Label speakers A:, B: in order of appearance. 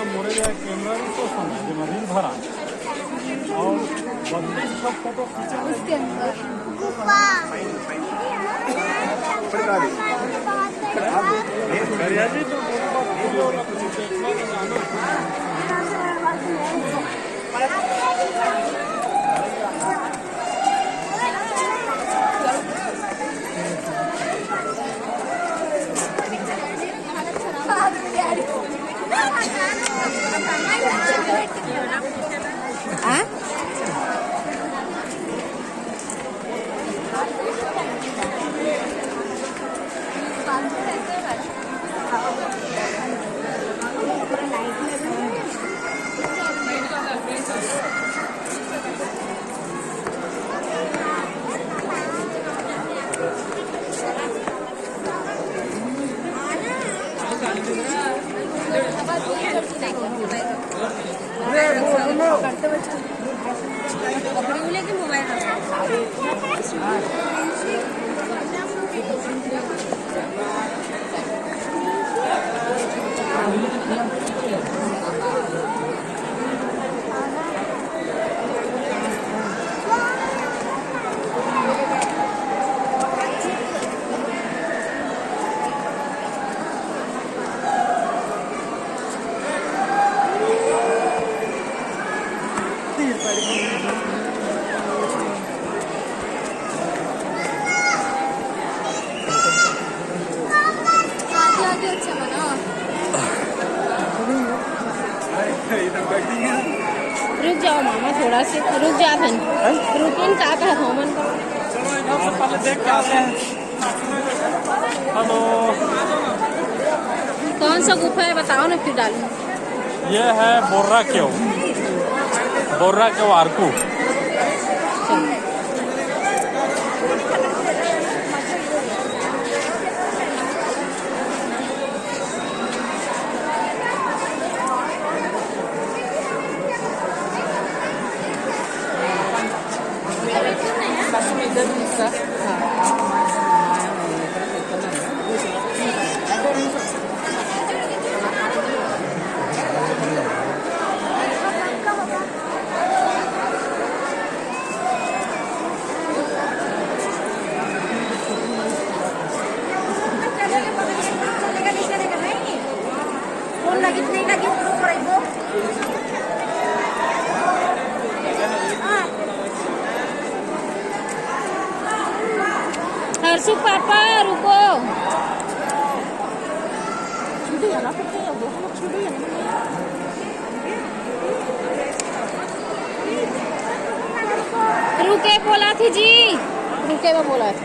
A: More camera तो reel भरा और सब फोटो
B: उसके अंदर रुक जाओ मामा थोड़ा से रुक जा धन रुकिन का था मन
A: चलो पहले देख के आते हैं। हेलो,
B: कौन सा गुफा है बताओ ना फिर डालो।
A: ये है बोर्रा केव आरकू।
B: हर्षु पापा रुको रुके बोला थी जी रुके वो बोला था।